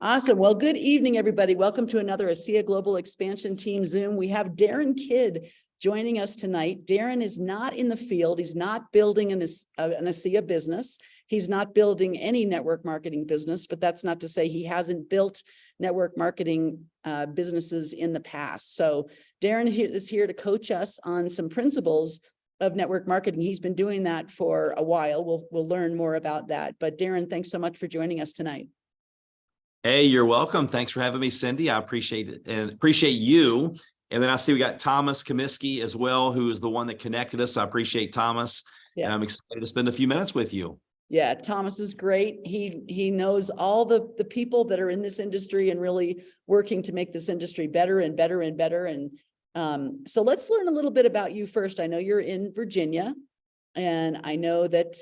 Awesome. Well, good evening, everybody. Welcome to another ASEA Global Expansion Team Zoom. We have Darren Kidd joining us tonight. Darren is not in the field. He's not building an ASEA business. He's not building any network marketing business, but that's not to say he hasn't built network marketing businesses in the past. So Darren is here to coach us on some principles of network marketing. He's been doing that for a while. We'll learn more about that. But Darren, thanks so much for joining us tonight. Hey, you're welcome. Thanks for having me, Cindy. I appreciate it and appreciate you. And then I see we got Thomas Comiskey as well, who is the one that connected us. I appreciate Thomas. Yeah. And I'm excited to spend a few minutes with you. Yeah, Thomas is great. He knows all the people that are in this industry and really working to make this industry better and better and better. And so let's learn a little bit about you first. I know you're in Virginia, and I know that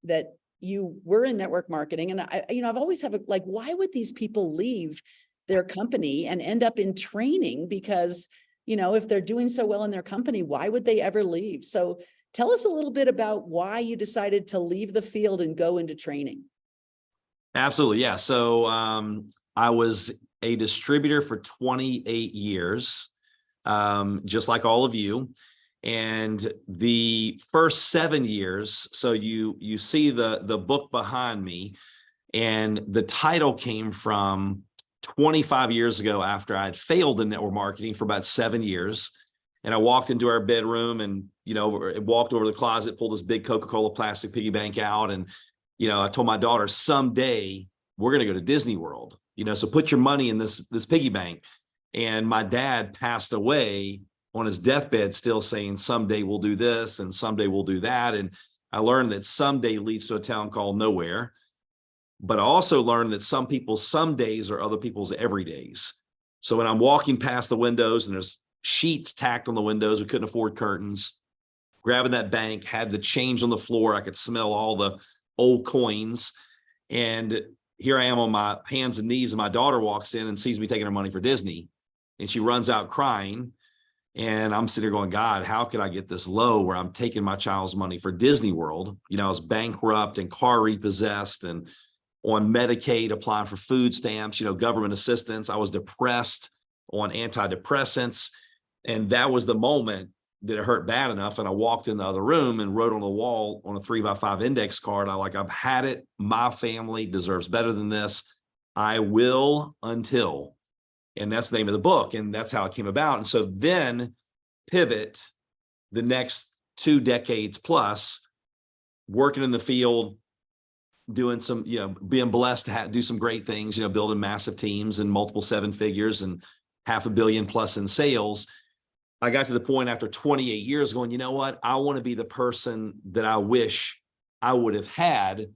that you were in network marketing, and I've always have like, why would these people leave their company and end up in training? Because, if they're doing so well in their company, why would they ever leave? So tell us a little bit about why you decided to leave the field and go into training. Absolutely. Yeah. So I was a distributor for 28 years, just like all of you. And the first 7 years, so you see the book behind me, and the title came from 25 years ago after I had failed in network marketing for about 7 years. And I walked into our bedroom and, walked over to the closet, pulled this big Coca-Cola plastic piggy bank out. And, I told my daughter, someday we're going to go to Disney World, so put your money in this piggy bank. And my dad passed away on his deathbed, still saying, someday we'll do this and someday we'll do that. And I learned that someday leads to a town called nowhere. But I also learned that some people's some days are other people's every days. So when I'm walking past the windows and there's sheets tacked on the windows, we couldn't afford curtains, grabbing that bank, had the change on the floor. I could smell all the old coins. And here I am on my hands and knees, and my daughter walks in and sees me taking her money for Disney. And she runs out crying. And I'm sitting here going, God, how could I get this low where I'm taking my child's money for Disney World? I was bankrupt and car repossessed and on Medicaid, applying for food stamps, government assistance. I was depressed on antidepressants. And that was the moment that it hurt bad enough. And I walked in the other room and wrote on the wall on a 3x5 index card, I've had it. My family deserves better than this. I will until. And that's the name of the book. And that's how it came about. And so then pivot the next 2 decades plus, working in the field, doing some, being blessed to do some great things, building massive teams and multiple 7 figures and $500 million plus in sales. I got to the point after 28 years going, you know what? I want to be the person that I wish I would have had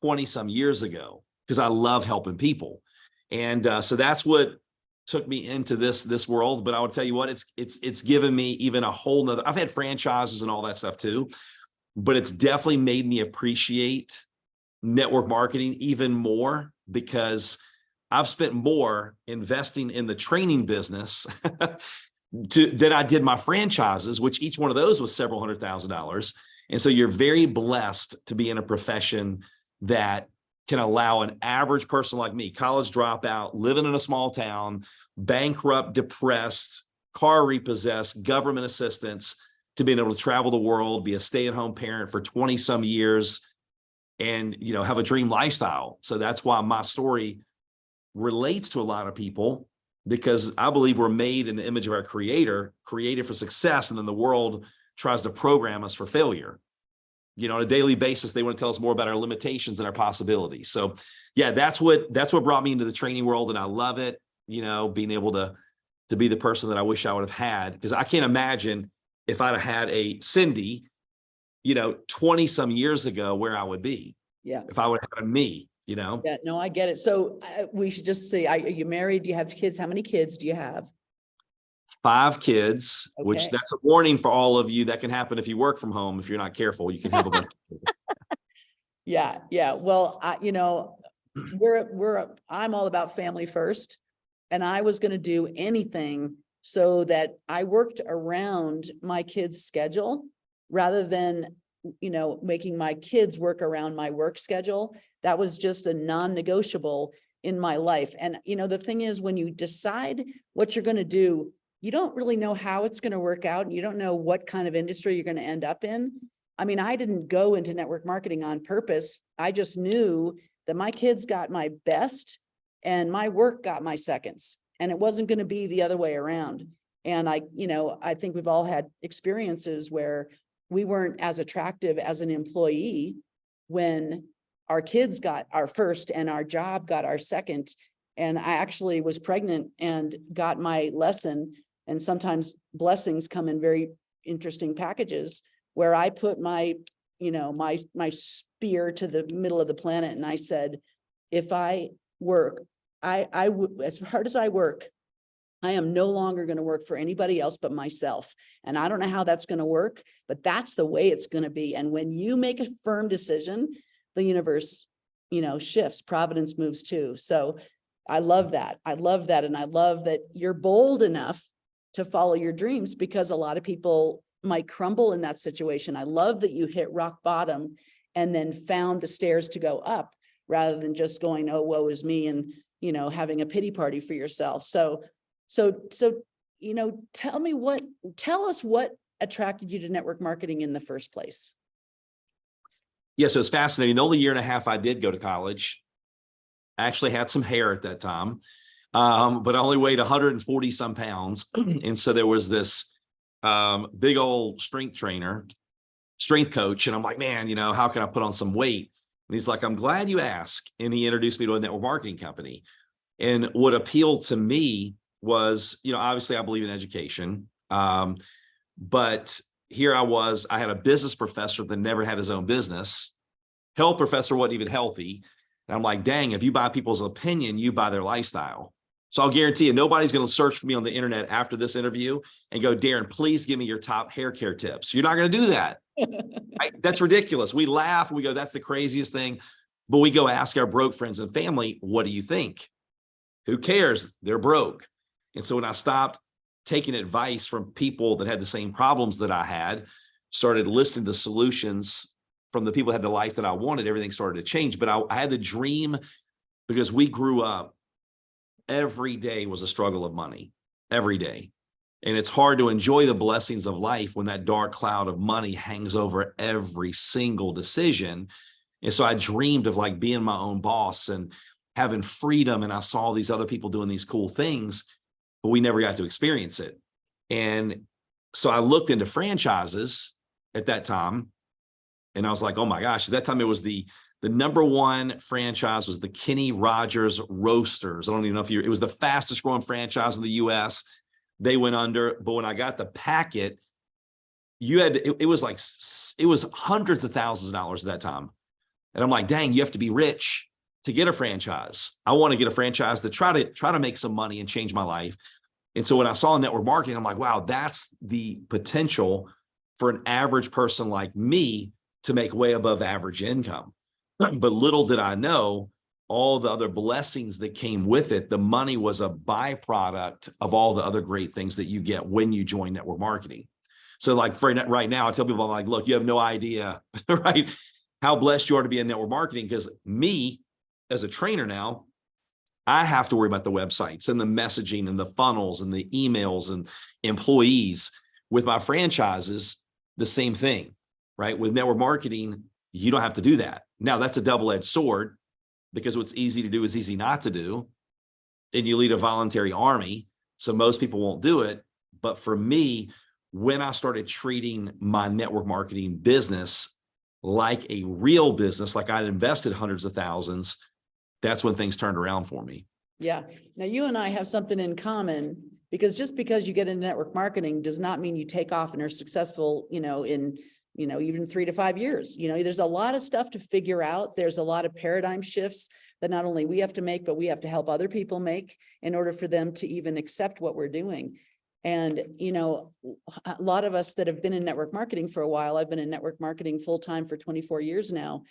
20 some years ago, because I love helping people. And so that's what took me into this world. But I would tell you what, it's given me even a whole nother, I've had franchises and all that stuff too, but it's definitely made me appreciate network marketing even more, because I've spent more investing in the training business than I did my franchises, which each one of those was several $100,000. And so you're very blessed to be in a profession that can allow an average person like me, college dropout, living in a small town, bankrupt, depressed, car repossessed, government assistance, to being able to travel the world, be a stay-at-home parent for 20 some years, and have a dream lifestyle. So that's why my story relates to a lot of people, because I believe we're made in the image of our creator, created for success, and then the world tries to program us for failure. On a daily basis, they want to tell us more about our limitations than our possibilities. So yeah, that's what brought me into the training world. And I love it, being able to be the person that I wish I would have had, because I can't imagine if I'd have had a Cindy, 20 some years ago, where I would be. Yeah. If I would have had me, Yeah, no, I get it. So we should just say, are you married? Do you have kids? How many kids do you have? 5 kids, okay. Which that's a warning for all of you. That can happen if you work from home. If you're not careful, you can have a bunch of kids. Yeah. Well, I'm all about family first, and I was going to do anything so that I worked around my kids' schedule rather than, making my kids work around my work schedule. That was just a non-negotiable. in my life. And, the thing is, when you decide what you're going to do, you don't really know how it's going to work out. And you don't know what kind of industry you're going to end up in. I mean, I didn't go into network marketing on purpose. I just knew that my kids got my best and my work got my seconds. And it wasn't going to be the other way around. And I think we've all had experiences where we weren't as attractive as an employee when our kids got our first and our job got our second. And I actually was pregnant and got my lesson. And sometimes blessings come in very interesting packages where I put my spear to the middle of the planet. And I said, if I work, as hard as I work, I am no longer going to work for anybody else but myself. And I don't know how that's going to work, but that's the way it's going to be. And when you make a firm decision, the universe, shifts, providence moves too. So I love that. I love that. And I love that you're bold enough to follow your dreams, because a lot of people might crumble in that situation. I love that you hit rock bottom and then found the stairs to go up rather than just going, oh, woe is me, and, having a pity party for yourself. So, tell us what attracted you to network marketing in the first place. Yeah, so it's fascinating. The only year and a half I did go to college, I actually had some hair at that time, but I only weighed 140 some pounds. And so there was this big old strength coach. And I'm like, man, how can I put on some weight? And he's like, I'm glad you asked. And he introduced me to a network marketing company. And what appealed to me was, obviously I believe in education. But here I had a business professor that never had his own business. Health professor wasn't even healthy. And I'm like, dang, if you buy people's opinion, you buy their lifestyle. So I'll guarantee you, nobody's going to search for me on the internet after this interview and go, Darren, please give me your top hair care tips. You're not going to do that. That's ridiculous. We laugh and we go, that's the craziest thing. But we go ask our broke friends and family, what do you think? Who cares? They're broke. And so when I stopped taking advice from people that had the same problems that I had, started listening to solutions from the people that had the life that I wanted, everything started to change. But I had the dream, because we grew up, every day was a struggle of money, every day. And it's hard to enjoy the blessings of life when that dark cloud of money hangs over every single decision. And so I dreamed of like being my own boss and having freedom. And I saw these other people doing these cool things, but we never got to experience it. And so I looked into franchises at that time, and I was like, oh my gosh, at that time it was the number one franchise was the Kenny Rogers Roasters. I don't even know if it was the fastest growing franchise in the US. They went under, but when I got the packet, it was hundreds of thousands of dollars at that time. And I'm like, dang, you have to be rich to get a franchise. I want to get a franchise to try to make some money and change my life. And so when I saw network marketing, I'm like, wow, that's the potential for an average person like me to make way above average income. But little did I know all the other blessings that came with it. The money was a byproduct of all the other great things that you get when you join network marketing. So like for right now, I tell people, I'm like, look, you have no idea, right, how blessed you are to be in network marketing, because me as a trainer now, I have to worry about the websites and the messaging and the funnels and the emails and employees. With my franchises, the same thing, right? With network marketing, you don't have to do that. Now that's a double-edged sword, because what's easy to do is easy not to do. And you lead a voluntary army, so most people won't do it. But for me, when I started treating my network marketing business like a real business, like I'd invested hundreds of thousands, that's when things turned around for me. Yeah. Now you and I have something in common, because just because you get into network marketing does not mean you take off and are successful, in even 3 to 5 years. There's a lot of stuff to figure out. There's a lot of paradigm shifts that not only we have to make, but we have to help other people make in order for them to even accept what we're doing. And, a lot of us that have been in network marketing for a while, I've been in network marketing full-time for 24 years now.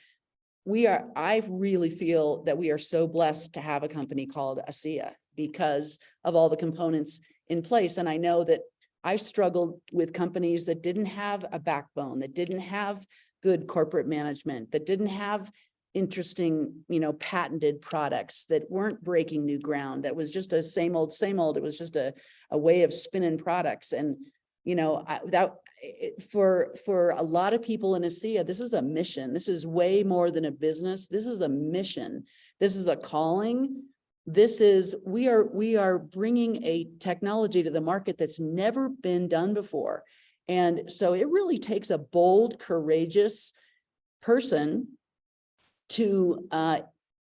I really feel that we are so blessed to have a company called ASEA because of all the components in place. And I know that I've struggled with companies that didn't have a backbone, that didn't have good corporate management, that didn't have interesting, patented products that weren't breaking new ground. That was just a same old, same old. It was just a way of spinning products. And, for a lot of people in ASEA, this is a mission. This is way more than a business. This is a mission. This is a calling. We are bringing a technology to the market that's never been done before. And so it really takes a bold, courageous person to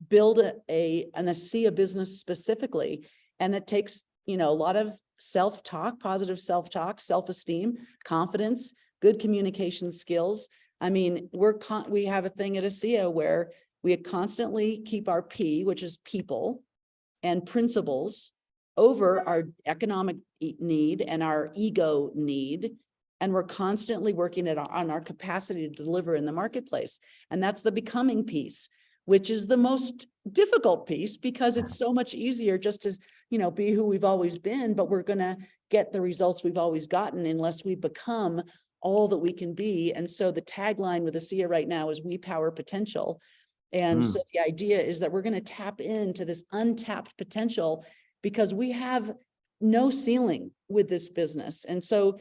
build an ASEA business specifically. And it takes, a lot of self-talk, positive self-talk, self-esteem, confidence, good communication skills. I mean, we have a thing at ASEA where we constantly keep our P, which is people, and principles over our economic need and our ego need. And we're constantly working on our capacity to deliver in the marketplace. And that's the becoming piece, which is the most difficult piece, because it's so much easier just to, be who we've always been, but we're going to get the results we've always gotten unless we become all that we can be. And so the tagline with ASEA right now is "We Power Potential." And so the idea is that we're going to tap into this untapped potential, because we have no ceiling with this business. And so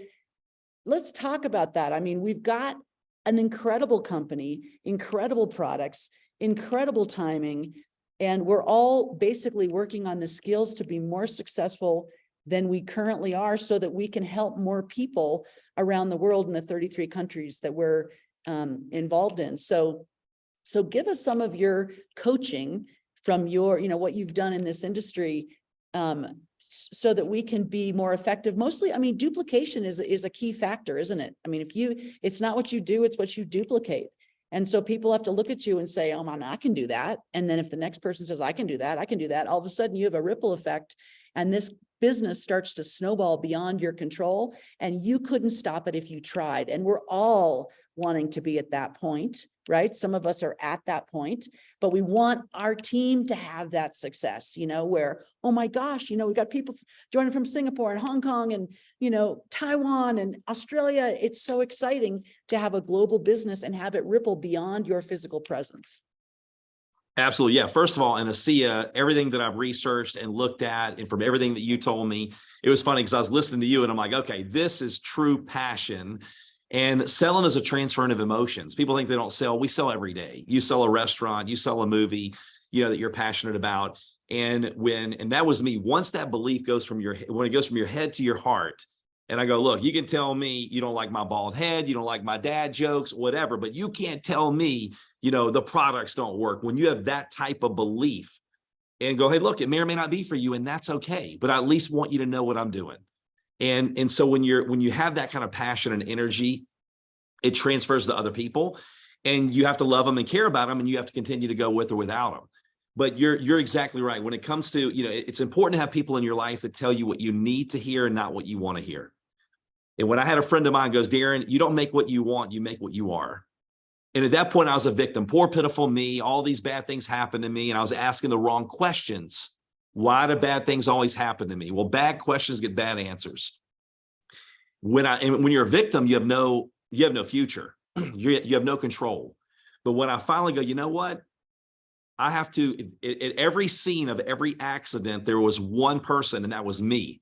let's talk about that. I mean, we've got an incredible company, incredible products, incredible timing, and we're all basically working on the skills to be more successful than we currently are, so that we can help more people around the world in the 33 countries that we're involved in. So give us some of your coaching from your, what you've done in this industry, so that we can be more effective. Mostly, I mean, duplication is a key factor, isn't it? I mean, it's not what you do, it's what you duplicate. And so people have to look at you and say, "Oh man, I can do that." And then if the next person says, "I can do that, I can do that," all of a sudden you have a ripple effect, and this business starts to snowball beyond your control, and you couldn't stop it if you tried. And we're all wanting to be at that point, right? Some of us are at that point, but we want our team to have that success, where, oh my gosh, we've got people joining from Singapore and Hong Kong and, Taiwan and Australia. It's so exciting to have a global business and have it ripple beyond your physical presence. Absolutely. Yeah. First of all, in ASEA, everything that I've researched and looked at, and from everything that you told me, it was funny because I was listening to you and I'm like, okay, this is true passion. And selling is a transference of emotions. People think they don't sell. We sell every day. You sell a restaurant, you sell a movie, that you're passionate about. And that was me. Once that belief goes from when it goes from your head to your heart, and I go, look, you can tell me you don't like my bald head, you don't like my dad jokes, whatever, but you can't tell me, the products don't work. When you have that type of belief and go, hey, look, it may or may not be for you, and that's okay, but I at least want you to know what I'm doing. And so when you have that kind of passion and energy, it transfers to other people, and you have to love them and care about them, and you have to continue to go with or without them. But you're exactly right. When it comes to, it's important to have people in your life that tell you what you need to hear and not what you want to hear. And when I had a friend of mine goes, Darren, you don't make what you want, you make what you are. And at that point, I was a victim. Poor, pitiful me. All these bad things happened to me, and I was asking the wrong questions. Why do bad things always happen to me? Well, bad questions get bad answers. When you're a victim, you have no future. You have no control. But when I finally go, you know what? I have to, at every scene of every accident, there was one person, and that was me.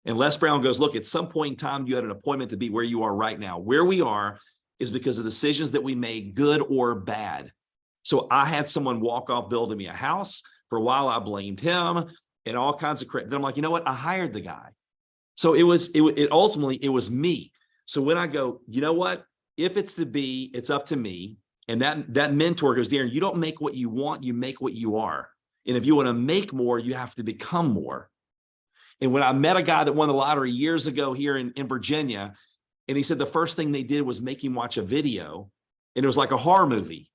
And Les Brown goes, look, at some point in time, you had an appointment to be where you are right now. Where we are is because of decisions that we made, good or bad. So I had someone walk off building me a house. For a while, I blamed him and all kinds of crap. Then I'm like, you know what? I hired the guy. So ultimately, it was me. So when I go, you know what? If it's to be, it's up to me. And that mentor goes, Darren, you don't make what you want, you make what you are. And if you want to make more, you have to become more. And when I met a guy that won the lottery years ago here in Virginia, and he said the first thing they did was make him watch a video, and it was like a horror movie.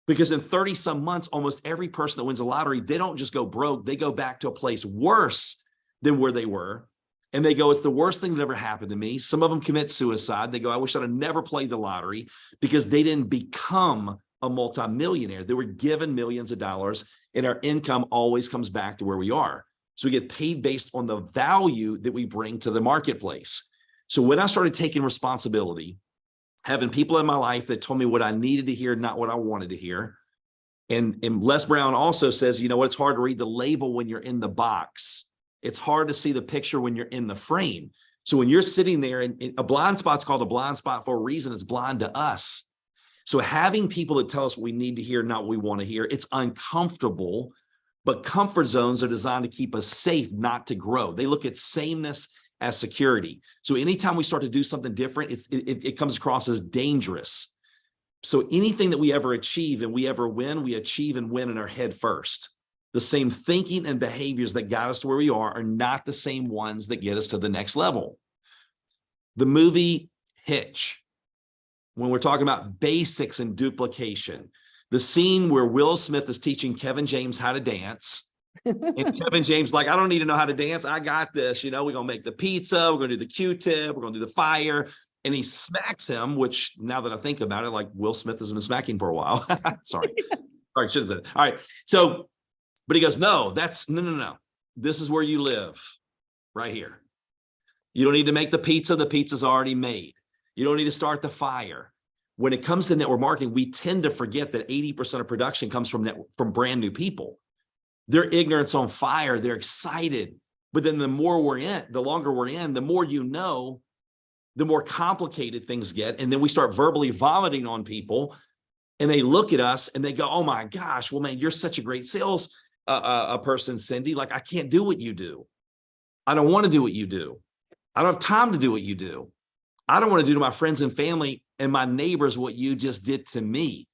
Because in 30 some months, almost every person that wins a lottery, they don't just go broke, they go back to a place worse than where they were. And they go, it's the worst thing that ever happened to me. Some of them commit suicide. They go, I wish I'd have never played the lottery, because they didn't become a multimillionaire. They were given millions of dollars, and our income always comes back to where we are. So we get paid based on the value that we bring to the marketplace. So when I started taking responsibility, having people in my life that told me what I needed to hear, not what I wanted to hear, And Les Brown also says, you know what, it's hard to read the label when you're in the box. It's hard to see the picture when you're in the frame. So when you're sitting there, and a blind spot's called a blind spot for a reason, it's blind to us. So having people that tell us what we need to hear, not what we want to hear, it's uncomfortable, but comfort zones are designed to keep us safe, not to grow. They look at sameness as security. So anytime we start to do something different, it comes across as dangerous. So anything that we ever achieve and we ever win, we achieve and win in our head first. The same thinking and behaviors that got us to where we are not the same ones that get us to the next level. The movie Hitch, when we're talking about basics and duplication, the scene where Will Smith is teaching Kevin James how to dance, and Kevin James like, I don't need to know how to dance. I got this. You know, we're going to make the pizza. We're going to do the Q-tip. We're going to do the fire. And he smacks him, which now that I think about it, like Will Smith has been smacking for a while. Sorry. Sorry, should have said it. All right. So, but he goes, no. No. This is where you live, right here. You don't need to make the pizza. The pizza's already made. You don't need to start the fire. When it comes to network marketing, we tend to forget that 80% of production comes from brand new people. Their ignorance on fire, they're excited. But then the more we're in, the longer we're in, the more you know, the more complicated things get. And then we start verbally vomiting on people, and they look at us and they go, oh my gosh, well, man, you're such a great sales person, Cindy. Like, I can't do what you do. I don't want to do what you do. I don't have time to do what you do. I don't want to do to my friends and family and my neighbors what you just did to me.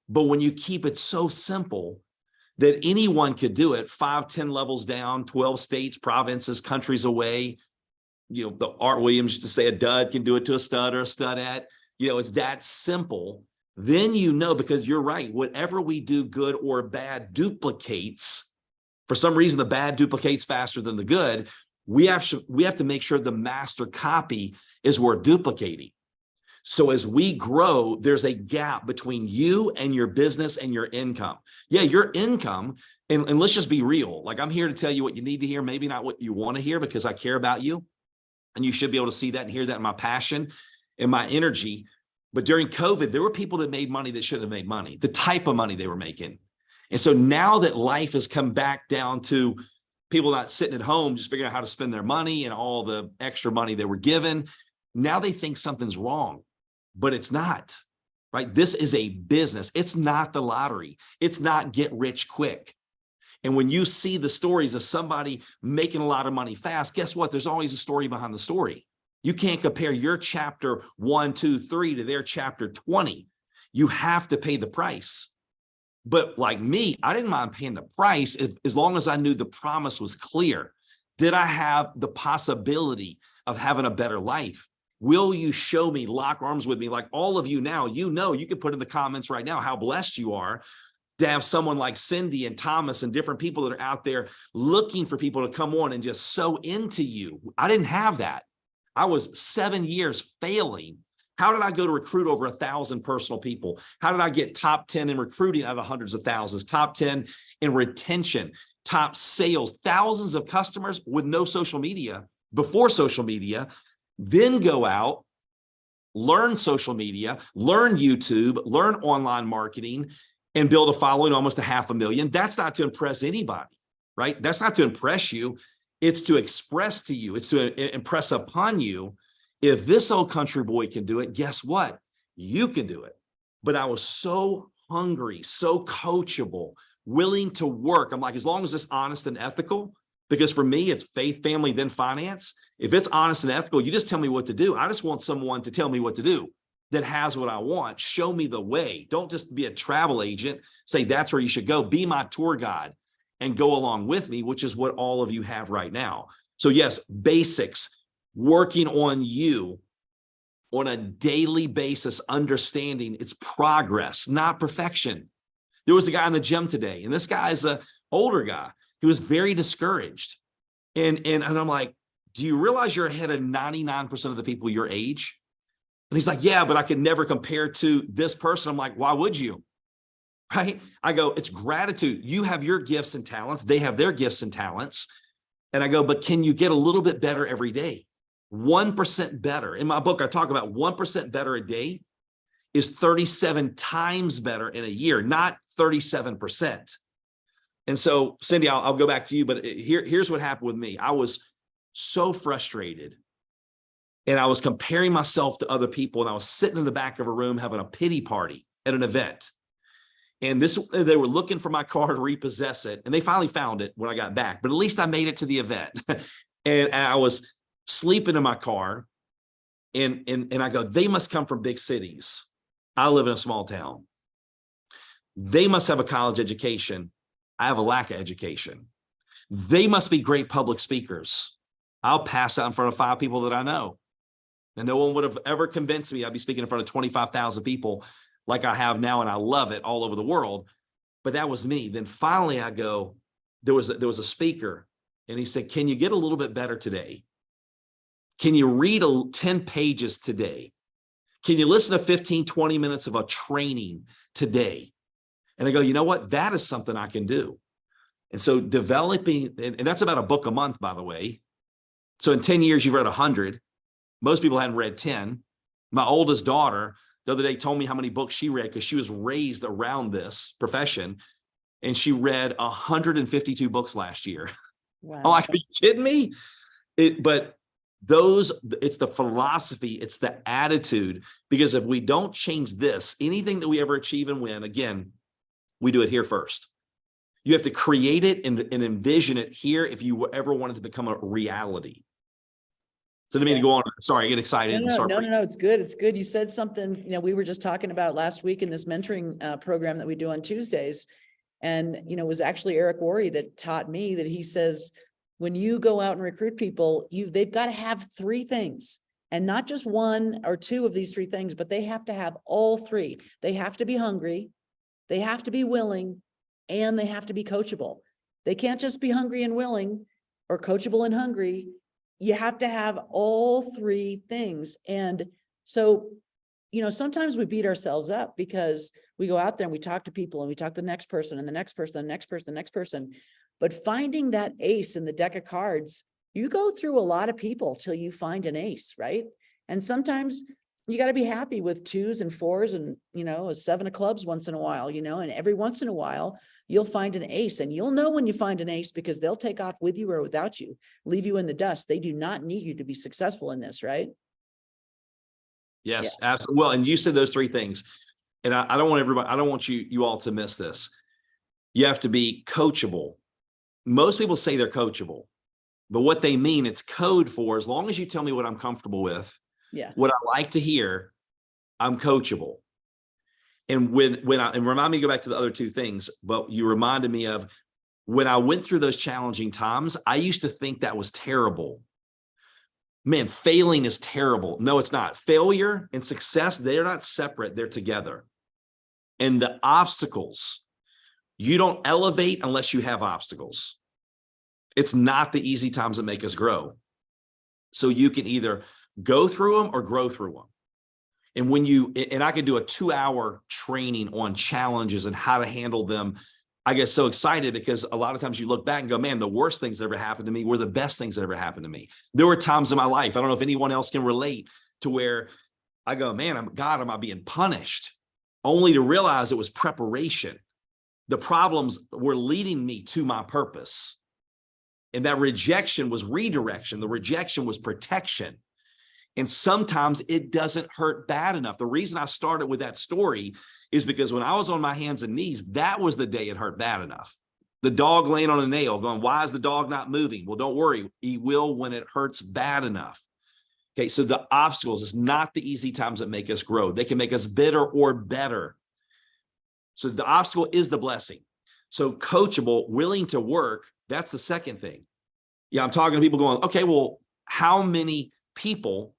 But when you keep it so simple that anyone could do it, 5, 10 levels down, 12 states, provinces, countries away, you know, the Art Williams used to say a dud can do it to a stud or a studette. You know, it's that simple. Then you know, because you're right, whatever we do, good or bad, duplicates. For some reason, the bad duplicates faster than the good. We have to make sure the master copy is worth duplicating. So as we grow, there's a gap between you and your business and your income. Yeah, your income, and let's just be real. Like, I'm here to tell you what you need to hear, maybe not what you want to hear, because I care about you. And you should be able to see that and hear that in my passion and my energy. But during COVID, there were people that made money that shouldn't have made money, the type of money they were making. And so now that life has come back down to people not sitting at home, just figuring out how to spend their money and all the extra money they were given, now they think something's wrong, but it's not, right? This is a business. It's not the lottery. It's not get rich quick. And when you see the stories of somebody making a lot of money fast, guess what? There's always a story behind the story. You can't compare your chapter 1, 2, 3 to their chapter 20. You have to pay the price. But like me, I didn't mind paying the price as long as I knew the promise was clear. Did I have the possibility of having a better life? Will you show me, lock arms with me? Like all of you now, you know, you can put in the comments right now how blessed you are to have someone like Cindy and Thomas and different people that are out there looking for people to come on and just sow into you. I didn't have that. I was 7 years failing. How did I go to recruit over 1,000 personal people? How did I get top 10 in recruiting out of hundreds of thousands, top 10 in retention, top sales, thousands of customers with no social media, before social media, then go out, learn social media, learn YouTube, learn online marketing, and build a following almost 500,000. That's not to impress anybody, right? That's not to impress you. It's to express to you. It's to impress upon you. If this old country boy can do it, guess what? You can do it. But I was so hungry, so coachable, willing to work. I'm like, as long as it's honest and ethical, because for me, it's faith, family, then finance. If it's honest and ethical, you just tell me what to do. I just want someone to tell me what to do that has what I want. Show me the way. Don't just be a travel agent. Say that's where you should go. Be my tour guide and go along with me, which is what all of you have right now. So yes, basics, working on you on a daily basis, understanding it's progress, not perfection. There was a guy in the gym today, and this guy is an older guy. He was very discouraged. And I'm like, do you realize you're ahead of 99% of the people your age? And he's like, yeah, but I could never compare to this person. I'm like, why would you? Right? I go, it's gratitude. You have your gifts and talents. They have their gifts and talents. And I go, but can you get a little bit better every day? 1% better. In my book, I talk about 1% better a day is 37 times better in a year, not 37%. And so, Cindy, I'll go back to you, but here's what happened with me. I was so frustrated, and I was comparing myself to other people, and I was sitting in the back of a room having a pity party at an event. And they were looking for my car to repossess it, and they finally found it when I got back, but at least I made it to the event. And I was sleeping in my car, and I go, they must come from big cities. I live in a small town. They must have a college education. I have a lack of education. They must be great public speakers. I'll pass out in front of 5 people that I know. And no one would have ever convinced me I'd be speaking in front of 25,000 people like I have now, and I love it all over the world. But that was me. Then finally I go, there was a speaker, and he said, can you get a little bit better today? Can you read 10 pages today? Can you listen to 15, 20 minutes of a training today? And I go, you know what? That is something I can do. And so developing, and that's about a book a month, by the way. So in 10 years, you've read 100. Most people hadn't read 10. My oldest daughter the other day told me how many books she read, because she was raised around this profession, and she read 152 books last year. Wow. I'm like, are you kidding me? But it's the philosophy, it's the attitude, because if we don't change this, anything that we ever achieve and win, again, we do it here first. You have to create it and envision it here if you ever want it to become a reality. So to me, to go on, sorry, I get excited. No, it's good. It's good. You said something, we were just talking about last week in this mentoring program that we do on Tuesdays. And, it was actually Eric Worre that taught me that. He says, when you go out and recruit people, they've got to have 3 things, and not just 1 or 2 of these 3 things, but they have to have all 3. They have to be hungry, they have to be willing, and they have to be coachable. They can't just be hungry and willing, or coachable and hungry. You have to have all 3 things. And so, sometimes we beat ourselves up because we go out there and we talk to people, and we talk to the next person and the next person, the next person, the next person. But finding that ace in the deck of cards, you go through a lot of people till you find an ace, right? And sometimes you got to be happy with 2s and 4s and, a 7 of clubs once in a while, and every once in a while you'll find an ace, and you'll know when you find an ace because they'll take off with you or without you, leave you in the dust. They do not need you to be successful in this, right? Yes, yeah. Absolutely. Well, and you said those 3 things, and I don't want you all to miss this. You have to be coachable. Most people say they're coachable, but what they mean, it's code for, as long as you tell me what I'm comfortable with, what I like to hear, I'm coachable. And and remind me to go back to the other 2 things, but you reminded me of when I went through those challenging times, I used to think that was terrible. Man, failing is terrible. No, it's not. Failure and success, they're not separate, they're together. And the obstacles, you don't elevate unless you have obstacles. It's not the easy times that make us grow. So you can either go through them or grow through them. And I could do a 2-hour training on challenges and how to handle them. I get so excited because a lot of times you look back and go, man, the worst things that ever happened to me were the best things that ever happened to me. There were times in my life, I don't know if anyone else can relate, to where I go, man, am I being punished? Only to realize it was preparation. The problems were leading me to my purpose. And that rejection was redirection. The rejection was protection. And sometimes it doesn't hurt bad enough. The reason I started with that story is because when I was on my hands and knees, that was the day it hurt bad enough. The dog laying on a nail going, why is the dog not moving? Well, don't worry. He will when it hurts bad enough. Okay, so the obstacles is not the easy times that make us grow. They can make us bitter or better. So the obstacle is the blessing. So coachable, willing to work, that's the second thing. Yeah, I'm talking to people going, okay, well, how many people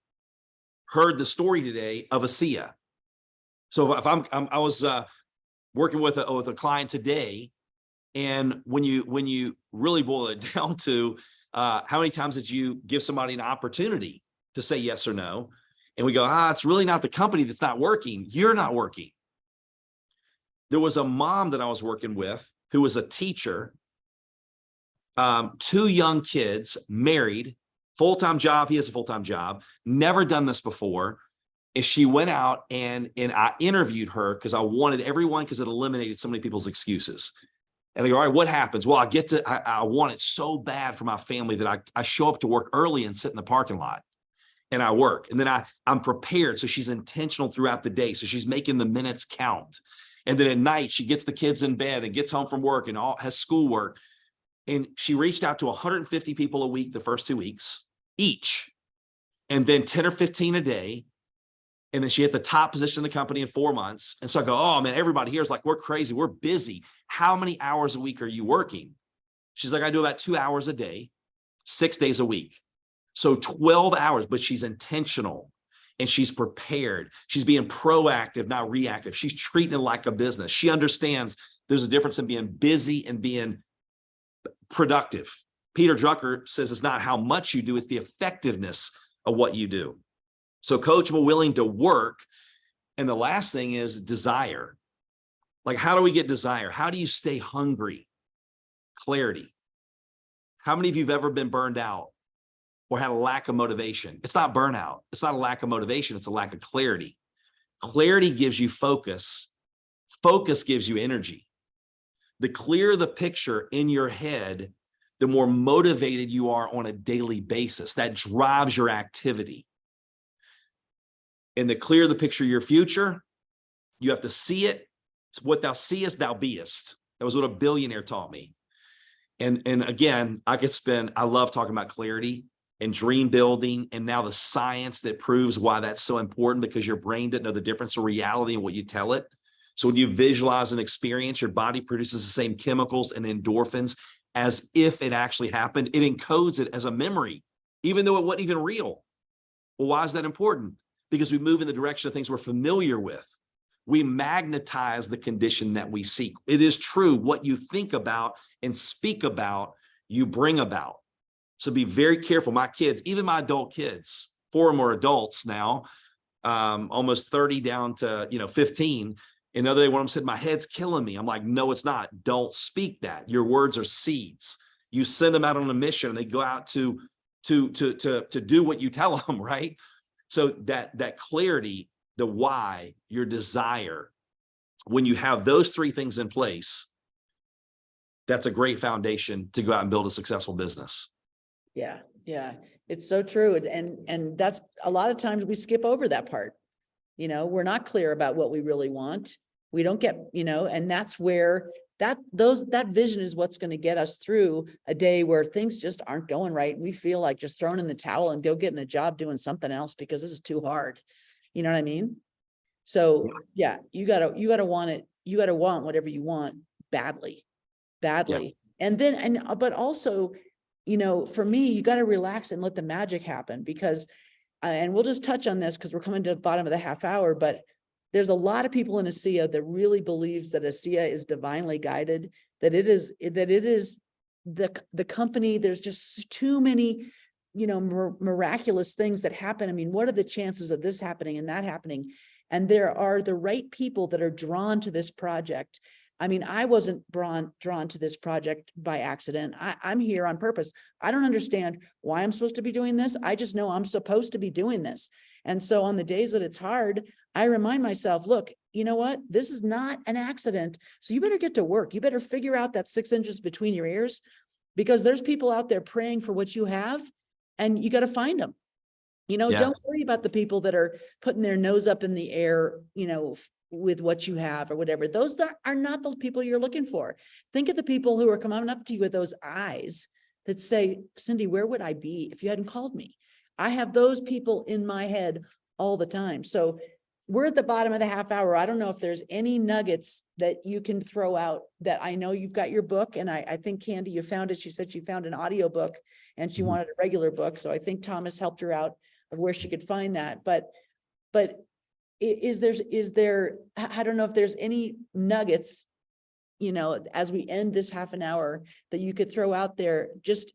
heard the story today of ASEA? So if I was working with a client today, and when you really boil it down to how many times did you give somebody an opportunity to say yes or no? And we go, it's really not the company that's not working. You're not working. There was a mom that I was working with who was a teacher, 2 young kids, married, full-time job. He has a full-time job, never done this before. And she went out and I interviewed her because I wanted everyone, because it eliminated so many people's excuses. And I go, all right, what happens? Well, I want it so bad for my family that I show up to work early and sit in the parking lot and I work. And then I'm prepared. So she's intentional throughout the day. So she's making the minutes count. And then at night, she gets the kids in bed and gets home from work and has schoolwork. And she reached out to 150 people a week the first 2 weeks each, and then 10 or 15 a day. And then she hit the top position in the company in 4 months. And so I go, oh man, everybody here is like, we're crazy. We're busy. How many hours a week are you working? She's like, I do about 2 hours a day, 6 days a week. So 12 hours, but she's intentional and she's prepared. She's being proactive, not reactive. She's treating it like a business. She understands there's a difference in being busy and being productive. Peter Drucker says it's not how much you do, it's the effectiveness of what you do. So coachable, willing to work. And the last thing is desire. Like, how do we get desire? How do you stay hungry? Clarity. How many of you have ever been burned out or had a lack of motivation? It's not burnout. It's not a lack of motivation. It's a lack of clarity. Clarity gives you focus. Focus gives you energy. The clearer the picture in your head, the more motivated you are on a daily basis. That drives your activity. And the clearer the picture of your future, you have to see it. It's what thou seest, thou beest. That was what a billionaire taught me. And again, I love talking about clarity and dream building, and now the science that proves why that's so important, because your brain didn't know the difference of reality and what you tell it. So when you visualize an experience, your body produces the same chemicals and endorphins as if it actually happened. It encodes it as a memory, even though it wasn't even real. Well, why is that important? Because we move in the direction of things we're familiar with. We magnetize the condition that we seek. It is true. What you think about and speak about, you bring about. So be very careful. My kids, even my adult kids, 4 or more adults now, almost 30 down to 15. And the other day, one of them said, my head's killing me. I'm like, no, it's not. Don't speak that. Your words are seeds. You send them out on a mission and they go out to do what you tell them, right? So that clarity, the why, your desire, when you have those 3 things in place, that's a great foundation to go out and build a successful business. Yeah. It's so true. And that's a lot of times we skip over that part. We're not clear about what we really want. We don't get, and that's where that vision is what's going to get us through a day where things just aren't going right. We feel like just throwing in the towel and go getting a job doing something else because this is too hard. You know what I mean? So yeah, you gotta want it. You gotta want whatever you want badly. Yeah. But also, for me, you got to relax and let the magic happen, because, and we'll just touch on this because we're coming to the bottom of the half hour, but there's a lot of people in ASEA that really believes that ASEA is divinely guided, that it is the company. There's just too many, miraculous things that happen. I mean, what are the chances of this happening and that happening? And there are the right people that are drawn to this project. I mean, I wasn't drawn to this project by accident. I'm here on purpose. I don't understand why I'm supposed to be doing this. I just know I'm supposed to be doing this. And so on the days that it's hard, I remind myself, look, you know what? This is not an accident. So you better get to work. You better figure out that 6 inches between your ears, because there's people out there praying for what you have, and you got to find them. Yes. Don't worry about the people that are putting their nose up in the air, with what you have or whatever. Those are not the people you're looking for. Think of the people who are coming up to you with those eyes that say, Cindy, where would I be if you hadn't called me? I have those people in my head all the time. So we're at the bottom of the half hour. I don't know if there's any nuggets that you can throw out. That I know you've got your book, and I think Candy, you found it. She said she found an audio book and she wanted a regular book. So I think Thomas helped her out of where she could find that. But is there, I don't know if there's any nuggets, as we end this half an hour, that you could throw out there just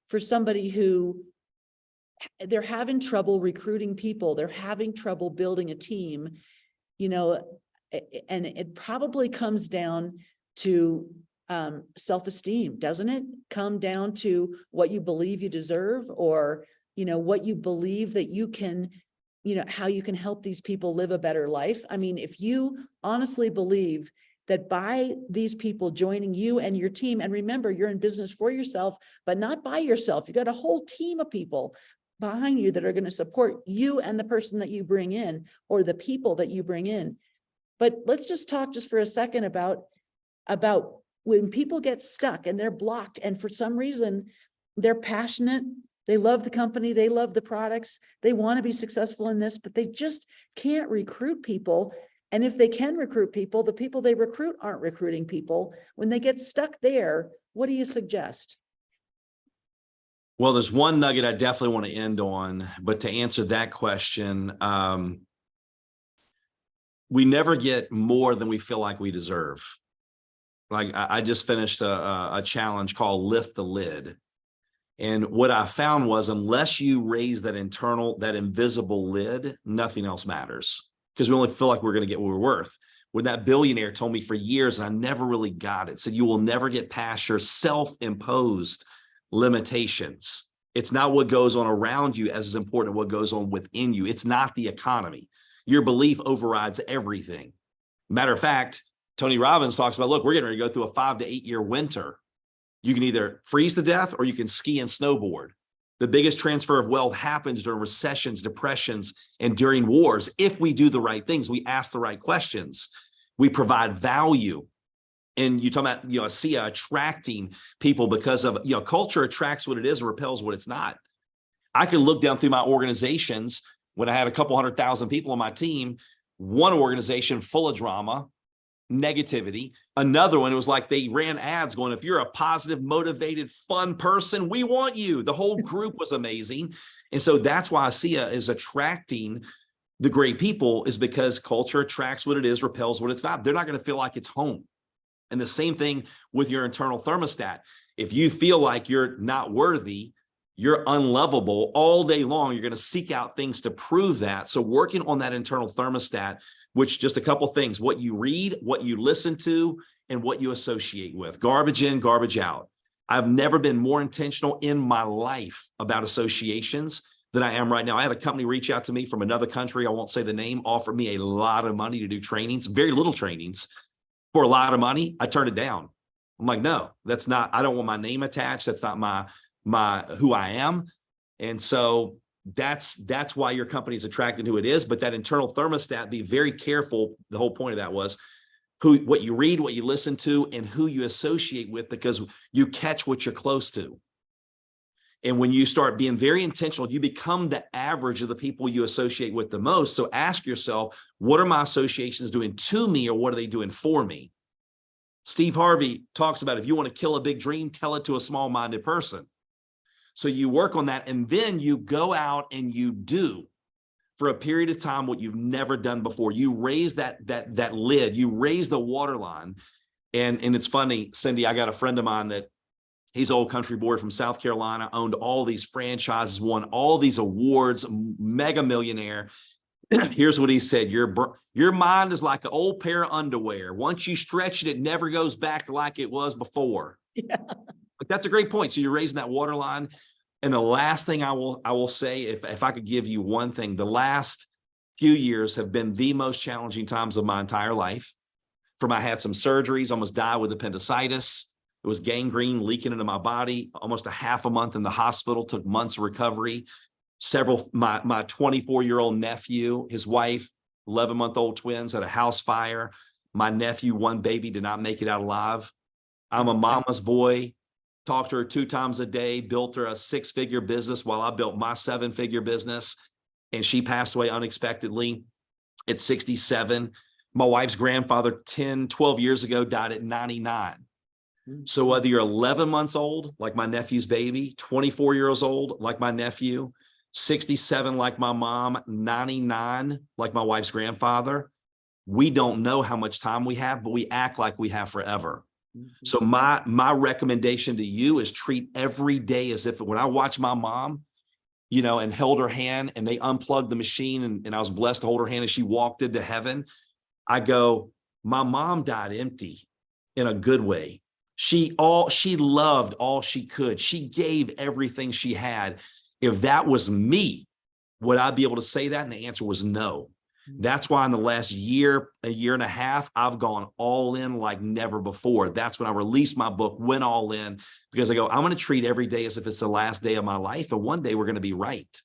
for somebody who they're having trouble recruiting people, they're having trouble building a team, and it probably comes down to self-esteem, doesn't it? Come down to what you believe you deserve, or, what you believe that you can how you can help these people live a better life. I mean, if you honestly believe that by these people joining you and your team, and remember, you're in business for yourself, but not by yourself. You got a whole team of people behind you that are going to support you and the person that you bring in, or the people that you bring in. But let's just talk just for a second about when people get stuck and they're blocked, and for some reason they're passionate, they love the company, they love the products, they want to be successful in this, but they just can't recruit people. And if they can recruit people, the people they recruit aren't recruiting people. When they get stuck there, what do you suggest? Well, there's one nugget I definitely want to end on, but to answer that question, we never get more than we feel like we deserve. Like I just finished a challenge called Lift the Lid. And what I found was, unless you raise that invisible lid, nothing else matters, because we only feel like we're going to get what we're worth. When that billionaire told me for years, and I never really got it, said, you will never get past your self-imposed limitations. It's not what goes on around you as is important as what goes on within you. It's not the economy. Your belief overrides everything. Matter of fact, Tony Robbins talks about, look, we're getting ready to go through a 5 to 8 year winter. You can either freeze to death or you can ski and snowboard. The biggest transfer of wealth happens during recessions, depressions, and during wars. If we do the right things, we ask the right questions, we provide value. And you talk about, ASEA attracting people because of, culture attracts what it is and repels what it's not. I can look down through my organizations when I had a couple 100,000 people on my team, one organization full of drama, negativity. Another one, it was like they ran ads going, if you're a positive, motivated, fun person, we want you. The whole group was amazing. And so that's why ASEA is attracting the great people, is because culture attracts what it is, repels what it's not. They're not going to feel like it's home. And the same thing with your internal thermostat. If you feel like you're not worthy, you're unlovable all day long, you're going to seek out things to prove that. So working on that internal thermostat, which just a couple things, what you read, what you listen to, and what you associate with. Garbage in, garbage out. I've never been more intentional in my life about associations than I am right now. I had a company reach out to me from another country, I won't say the name, offered me a lot of money to do trainings, very little trainings, for a lot of money. I turned it down. I'm like, no, that's not, I don't want my name attached. That's not my who I am. And so that's why your company is attracted to who it is. But that internal thermostat, be very careful. The whole point of that was what you read, what you listen to, and who you associate with, because you catch what you're close to. And when you start being very intentional, you become the average of the people you associate with the most. So ask yourself, what are my associations doing to me, or what are they doing for me? Steve Harvey talks about, if you want to kill a big dream, tell it to a small-minded person. So you work on that, and then you go out and you do for a period of time what you've never done before. You raise that lid, you raise the water line. And it's funny, Cindy, I got a friend of mine that he's an old country boy from South Carolina, owned all these franchises, won all these awards, mega millionaire. Here's what he said: your mind is like an old pair of underwear. Once you stretch it, it never goes back like it was before. Yeah. But that's a great point. So you're raising that water line. And the last thing I will say, if I could give you one thing, the last few years have been the most challenging times of my entire life. I had some surgeries, almost died with appendicitis. It was gangrene leaking into my body, almost a half a month in the hospital, took months of recovery. My 24-year-old nephew, his wife, 11-month-old twins, had a house fire. My nephew, one baby, did not make it out alive. I'm a mama's boy. Talked to her 2 times a day, built her a 6-figure business while I built my 7-figure business. And she passed away unexpectedly at 67. My wife's grandfather 10, 12 years ago died at 99. So whether you're 11 months old, like my nephew's baby, 24 years old, like my nephew, 67, like my mom, 99, like my wife's grandfather, we don't know how much time we have, but we act like we have forever. So my recommendation to you is treat every day as if, when I watch my mom, and held her hand and they unplugged the machine, and I was blessed to hold her hand as she walked into heaven, I go, my mom died empty in a good way. She loved all she could. She gave everything she had. If that was me, Would I be able to say that? And the answer was no. That's why in the last year, a year and a half, I've gone all in like never before. That's when I released my book, went all in, because I go, I'm going to treat every day as if it's the last day of my life. And one day we're going to be right.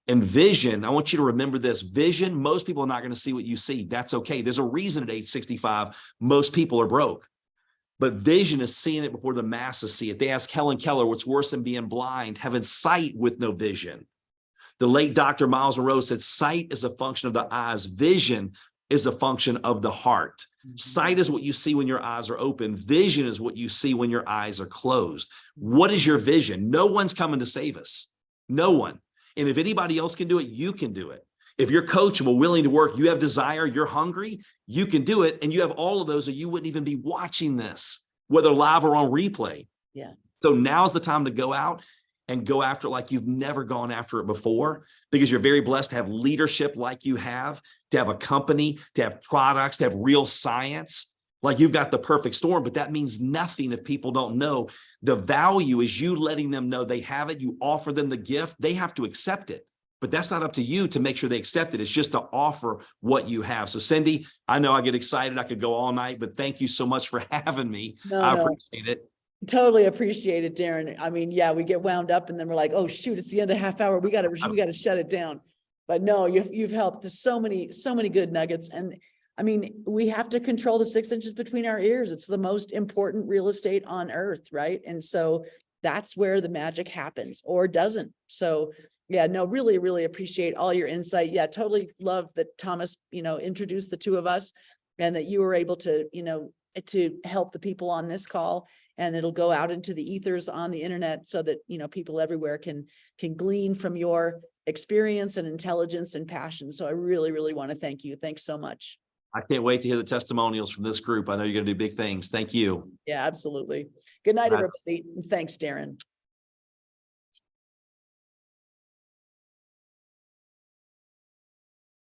And vision, I want you to remember this. Vision, most people are not going to see what you see. That's okay. There's a reason at age 65, most people are broke. But vision is seeing it before the masses see it. They ask Helen Keller, what's worse than being blind? Having sight with no vision. The late Dr. Miles Monroe said, sight is a function of the eyes. Vision is a function of the heart. Sight is what you see when your eyes are open. Vision is what you see when your eyes are closed. What is your vision? No one's coming to save us. No one. And if anybody else can do it, you can do it. If you're coachable, willing to work, you have desire, you're hungry, you can do it. And you have all of those, or you wouldn't even be watching this, whether live or on replay. Yeah. So now's the time to go out and go after it like you've never gone after it before, because you're very blessed to have leadership like you have, to have a company, to have products, to have real science. Like you've got the perfect storm, but that means nothing if people don't know. The value is you letting them know they have it. You offer them the gift. They have to accept it, but that's not up to you to make sure they accept it. It's just to offer what you have. So Cindy, I know I get excited. I could go all night, but thank you so much for having me. I appreciate it. Totally appreciate it, Darren. I mean, yeah, we get wound up and then we're like, oh shoot, it's the end of the half hour. We got to shut it down. But no, you've helped. There's so many good nuggets. And I mean, we have to control the 6 inches between our ears. It's the most important real estate on earth, right? And so that's where the magic happens, or doesn't. So yeah, no, really, really appreciate all your insight. Yeah, totally love that Thomas, introduced the two of us, and that you were able to, to help the people on this call. And it'll go out into the ethers on the internet so that, people everywhere can glean from your experience and intelligence and passion. So I really, really want to thank you. Thanks so much. I can't wait to hear the testimonials from this group. I know you're going to do big things. Thank you. Yeah, absolutely. Good night, everybody. And thanks, Darren.